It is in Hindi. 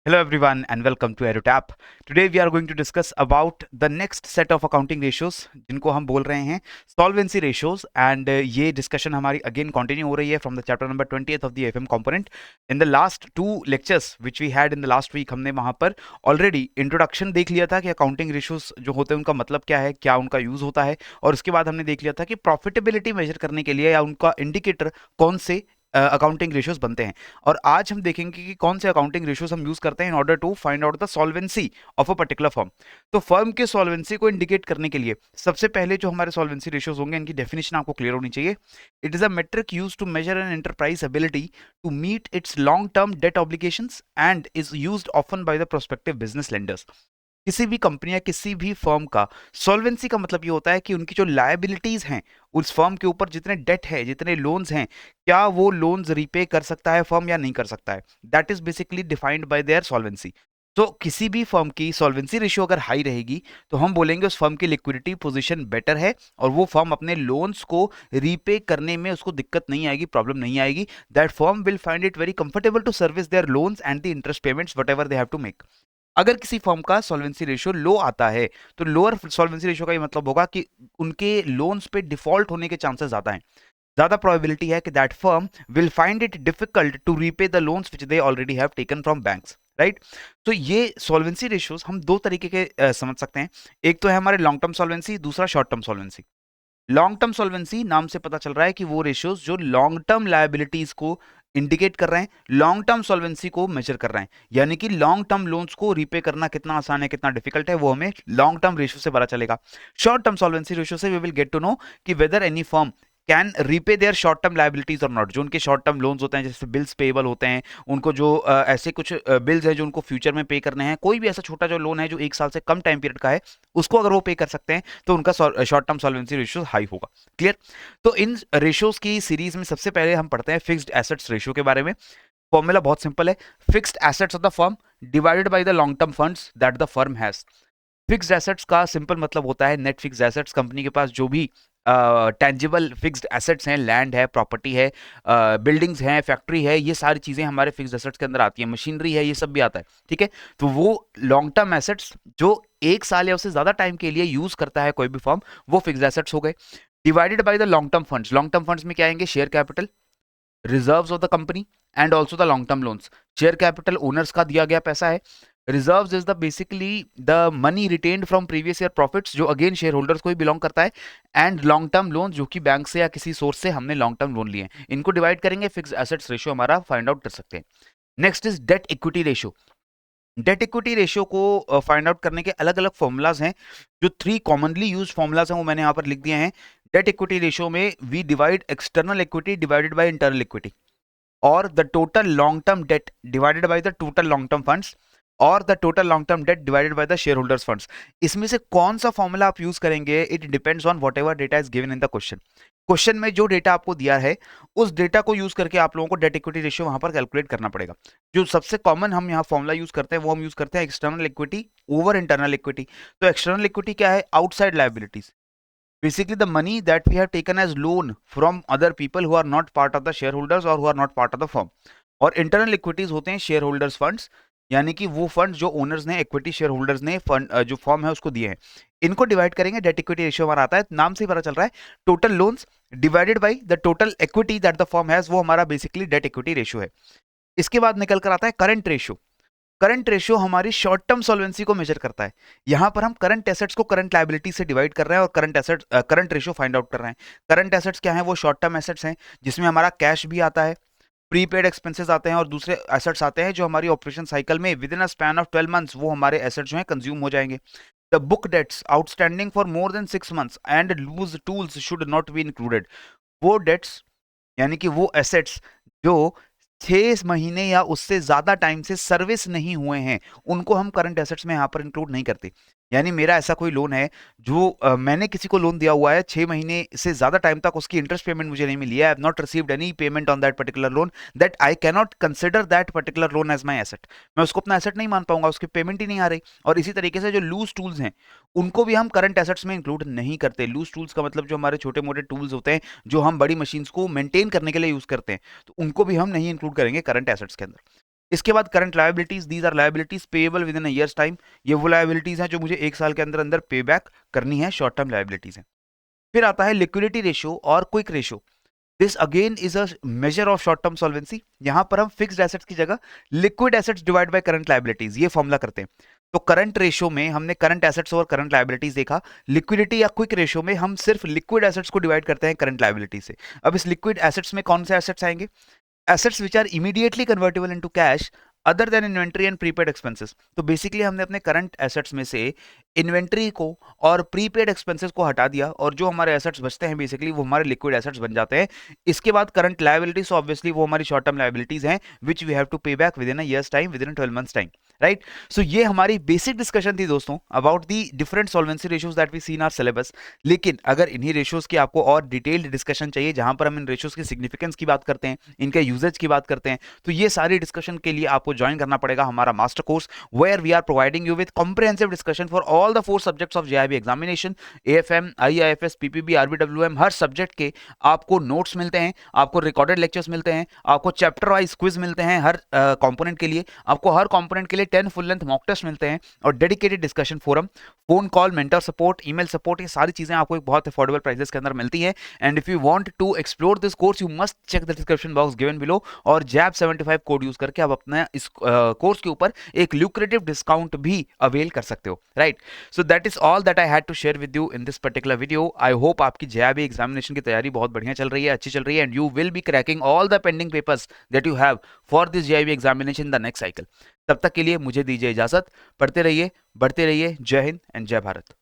Hello everyone and welcome to AeroTap. Today we are going to discuss about the next set of accounting ratios जिनको हम बोल रहे हैं solvency ratios and ये discussion हमारी again continue हो रही है from the chapter number 20th of the AFM component. In the last two lectures which we had in the last week हमने वहाँ पर already introduction देख लिया था कि accounting ratios जो होते हैं उनका मतलब क्या है, क्या उनका यूज होता है, और उसके बाद हमने देख लिया था कि प्रॉफिटेबिलिटी मेजर करने के लिए या उनका इंडिकेटर कौन से अकाउंटिंग रेशियोज बनते हैं। और आज हम देखेंगे कि कौन से अकाउंटिंग रेशियोज हम यूज करते हैं in order to find out the solvency of a particular firm. तो फर्म के सॉल्वेंसी को इंडिकेट करने के लिए सबसे पहले जो हमारे सॉल्वेंसी रेशियोज होंगे इनकी डेफिनेशन आपको क्लियर होनी चाहिए। It is a metric use to measure an enterprise ability to meet its long term debt obligations and is used often by the prospective business lenders. किसी भी कंपनी या किसी भी फर्म का सॉल्वेंसी का मतलब ये होता है कि उनकी जो लायबिलिटीज हैं, उस फर्म के ऊपर जितने डेट है, जितने लोन्स हैं, क्या वो लोन्स रीपे कर सकता है फर्म या नहीं कर सकता है। That is basically defined by there solvency. तो किसी भी फर्म की सॉल्वेंसी रेशियो अगर हाई रहेगी तो हम बोलेंगे उस फर्म की लिक्विडिटी पोजीशन बेटर है और वो फर्म अपने लोन्स को रीपे करने में उसको दिक्कत नहीं आएगी, प्रॉब्लम नहीं आएगी। That firm will find it very comfortable to service their loans and the interest payments whatever they have to make. अगर किसी फर्म का सॉल्वेंसी रेशियो लो आता है तो लोअर सॉल्वेंसी रेशियो का ये मतलब होगा कि उनके लोन्स पे डिफॉल्ट होने के चांसेस ज्यादा हैं। ज्यादा प्रोबेबिलिटी है कि that firm will find it difficult to repay the loans which they already have taken from banks, right. तो ये सॉल्वेंसी रेशियोज हम दो तरीके के समझ सकते हैं। एक तो है हमारे लॉन्ग टर्म सॉल्वेंसी, दूसरा short term solvency. Long term solvency नाम से पता चल रहा है कि वो रेशियोज जो लॉन्ग टर्म लायबिलिटीज को इंडिकेट कर रहे हैं, लॉन्ग टर्म सॉल्वेंसी को मेजर कर रहे हैं। यानी कि लॉन्ग टर्म लोन्स को रीपे करना कितना आसान है, कितना डिफिकल्ट है, वो हमें लॉन्ग टर्म रेशियो से पता चलेगा। शॉर्ट टर्म सॉल्वेंसी रेशियो से we will get to know कि whether any firm can repay their short term liabilities और नॉट। जो उनके शॉर्ट टर्म लोन्स होते हैं, जैसे बिल्स पेएबल होते हैं, उनको जो ऐसे कुछ बिल्स हैं जो उनको फ्यूचर में पे करने हैं, कोई भी ऐसा छोटा जो लोन है जो 1 साल से कम टाइम पीरियड का है, उसको अगर वो पे कर सकते हैं तो उनका short term solvency ratio high होगा। क्लियर। तो इन रेशियोज की सीरीज में सबसे पहले हम पढ़ते हैं फिक्स्ड एसेट्स रेशियो के बारे में। फॉर्मूला बहुत सिंपल है, fixed assets of the firm divided by the long term funds that the firm has. Fixed assets का सिंपल मतलब होता है नेट फिक्स्ड एसेट्स। कंपनी के पास जो भी टेंजिबल फिक्स्ड एसेट्स हैं, लैंड है, प्रॉपर्टी है, बिल्डिंग्स हैं, फैक्ट्री है, ये सारी चीजें हमारे फिक्स्ड एसेट्स के अंदर आती हैं। मशीनरी है, ये सब भी आता है, ठीक है। तो वो लॉन्ग टर्म एसेट्स जो 1 साल या उससे ज्यादा टाइम के लिए यूज करता है कोई भी फर्म, वो फिक्स्ड एसेट्स हो गए। Divided by the long term funds. Long term funds में क्या आएंगे? Share capital, reserves of the company and also the long term loans. Share capital owners का दिया गया पैसा है। Reserves is the basically the money retained from previous year profits, जो अगेन शेयर होल्डर्स को ही बिलोंग करता है। एंड लॉन्ग टर्म लोन, जो कि बैंक से या किसी सोर्स से हमने लॉन्ग टर्म लोन लिए हैं, इनको डिवाइड करेंगे, फिक्स एसेट्स रेशियो हमारा फाइंड आउट कर सकते हैं। Next is date equity ratio. Date equity ratio को फाइंड आउट करने के अलग अलग फॉर्मूलाज हैं। जो 3 कॉमनली यूज फॉर्मूलाज हैं वो मैंने यहाँ पर लिख दिए हैं। डेट इक्विटी रेशियो में we divide external equity divided by internal equity, और the total long term debt divided by the total long term funds, और the total long term debt divided by the shareholders funds. इसमें से कौन सा फॉर्मूला आप यूज करेंगे, it depends on whatever data is given in the question. Question में जो डेटा आपको दिया है उस डेटा को यूज करके आप लोगों को डेट इक्विटी रेशियो वहां पर कैलकुलेट करना पड़ेगा। जो सबसे कॉमन हम यहाँ फॉर्मूला यूज करते हैं वो हम यूज करते हैं external equity over internal equity. तो एक्सटर्नल इक्विटी क्या है? Outside liabilities, basically the money that we have taken as loan from other people who are not part of the shareholders or who are not part of the firm। और इंटरनल इक्विटीज होते हैं शेयर होल्डर्स फंड्स, यानी कि वो फंड जो ओनर्स ने, इक्विटी शेयर होल्डर्स ने फंड जो फॉर्म है उसको दिए हैं। इनको डिवाइड करेंगे, डेट इक्विटी रेशियो हमारा आता है। नाम से ही पता चल रहा है, total loans divided by the total equity that the firm has, वो हमारा बेसिकली डेट इक्विटी रेशियो है। इसके बाद निकल कर आता है करंट रेशियो। करंट रेशियो हमारी शॉर्ट टर्म सॉल्वेंसी को मेजर करता है। यहां पर हम करंट एसेट्स को करंट लायबिलिटी से डिवाइड कर रहे हैं और करंट रेशियो फाइंड आउट कर रहे हैं। करंट एसेट्स क्या है? वो शॉर्ट टर्म एसेट्स हैं जिसमें हमारा कैश भी आता है, प्रीपेड एक्सपेंसेस आते हैं, और दूसरे एसेट्स आते हैं जो हमारी ऑपरेशन साइकिल में within a span of 12 months वो हमारे एसेट्स जो हैं कंज्यूम हो जाएंगे। The book debts outstanding for more than 6 months and loose tools should not be included. वो डेट्स यानी कि वो एसेट्स जो 6 महीने या उससे ज्यादा टाइम से सर्विस नहीं हुए हैं, उनको हम करंट एसेट्स में यहां पर इंक्लूड नहीं करते। यानी मेरा ऐसा कोई लोन है जो मैंने किसी को लोन दिया हुआ है, 6 महीने से ज्यादा टाइम तक उसकी इंटरेस्ट पेमेंट मुझे नहीं मिली है, I have not received any payment on that particular loan, that I can not consider that particular loan as my asset. मैं उसको अपना एसेट नहीं मान पाऊंगा, उसकी पेमेंट ही नहीं आ रही। और इसी तरीके से जो लूज टूल्स हैं उनको भी हम करंट एसेट्स में इंक्लूड नहीं करते। लूज टूल्स का मतलब जो हमारे छोटे मोटे टूल्स होते हैं जो हम बड़ी मशीन्स को मेंटेन करने के लिए यूज करते हैं, तो उनको भी हम नहीं इंक्लूड करेंगे करंट एसेट्स के अंदर। इसके बाद current liabilities, these are liabilities payable within a year's time. ये वो लायबिलिटीज हैं जो मुझे 1 साल के अंदर अंदर पे बैक करनी है, शॉर्ट टर्म लायबिलिटीज हैं। फिर आता है लिक्विडिटी रेशियो और quick ratio. This again is a measure of short term solvency. यहां पर हम फिक्स्ड एसेट्स की जगह liquid assets divide by current liabilities ये फॉर्मूला करते हैं। तो करंट रेशियो में हमने करंट एसेट्स और करंट लायबिलिटीज देखा, लिक्विडिटी या क्विक रेशियो में हम सिर्फ लिक्विड एसेट्स को डिवाइड करते हैं करंट लायबिलिटी से। अब इस लिक्विड एसेट्स में कौन से एसेट्स आएंगे? assets which are immediately convertible into cash other than inventory and prepaid expenses। तो बेसिकली हमने अपने करंट एसेट्स में से इन्वेंट्री को और प्रीपेड एक्सपेंसेस को हटा दिया और जो हमारे एसेट्स बचते हैं बेसिकली वो हमारे लिक्विड एसेट्स बन जाते हैं। इसके बाद करंट लायबिलिटीज ऑब्वियसली वो हमारी शॉर्ट टर्म लायबिलिटीज हैं which we have to pay back within a year's time, within 12 months time, right. So ये हमारी बेसिक डिस्कशन थी दोस्तों about the different solvency ratios that we see in our syllabus. लेकिन अगर इन्हीं रेशियोज की आपको और डिटेल्ड डिस्कशन चाहिए जहां पर हम इन रेशियोज की सिग्निफिकेंस की बात करते हैं, इनके यूजेज की बात करते हैं, तो ये सारी डिस्कशन के लिए आपको ज्वाइन करना पड़ेगा हमारा master course where we are providing you with comprehensive discussion for all the 4 subjects of JAIIB examination, AFM, IIFS, PPB, RBWM. हर सब्जेक्ट के आपको नोट्स मिलते हैं, आपको रिकॉर्डेड लेक्चर्स मिलते हैं, आपको चैप्टर वाइज क्विज मिलते हैं हर कंपोनेंट के लिए, आपको हर कंपोनेंट के लिए 10 फुल लेंथ मॉक टेस्ट मिलते हैं और dedicated discussion forum, phone call, mentor support, email support, ये सारी चीजें आपको एक बहुत अफोर्डेबल प्राइसेस के अंदर मिलती हैं। And if you want to explore this course you must check the description box given below और जैब 75 कोड यूज करके आप अपने इस कोर्स के ऊपर एक ल्यूक्रेटिव डिस्काउंट भी अवेल कर सकते हो, right. So that is all that I had to share with you in this particular video. I hope आपकी जेआईबी एग्जामिनेशन की तैयारी बहुत बढ़िया चल रही है, अच्छी चल रही है, and you will be cracking all the pending papers that you have for this JIB examination in the next cycle. तब तक के लिए मुझे दीजिए इजाजत, पढ़ते रहिए, बढ़ते रहिए। जय हिंद एंड जय भारत।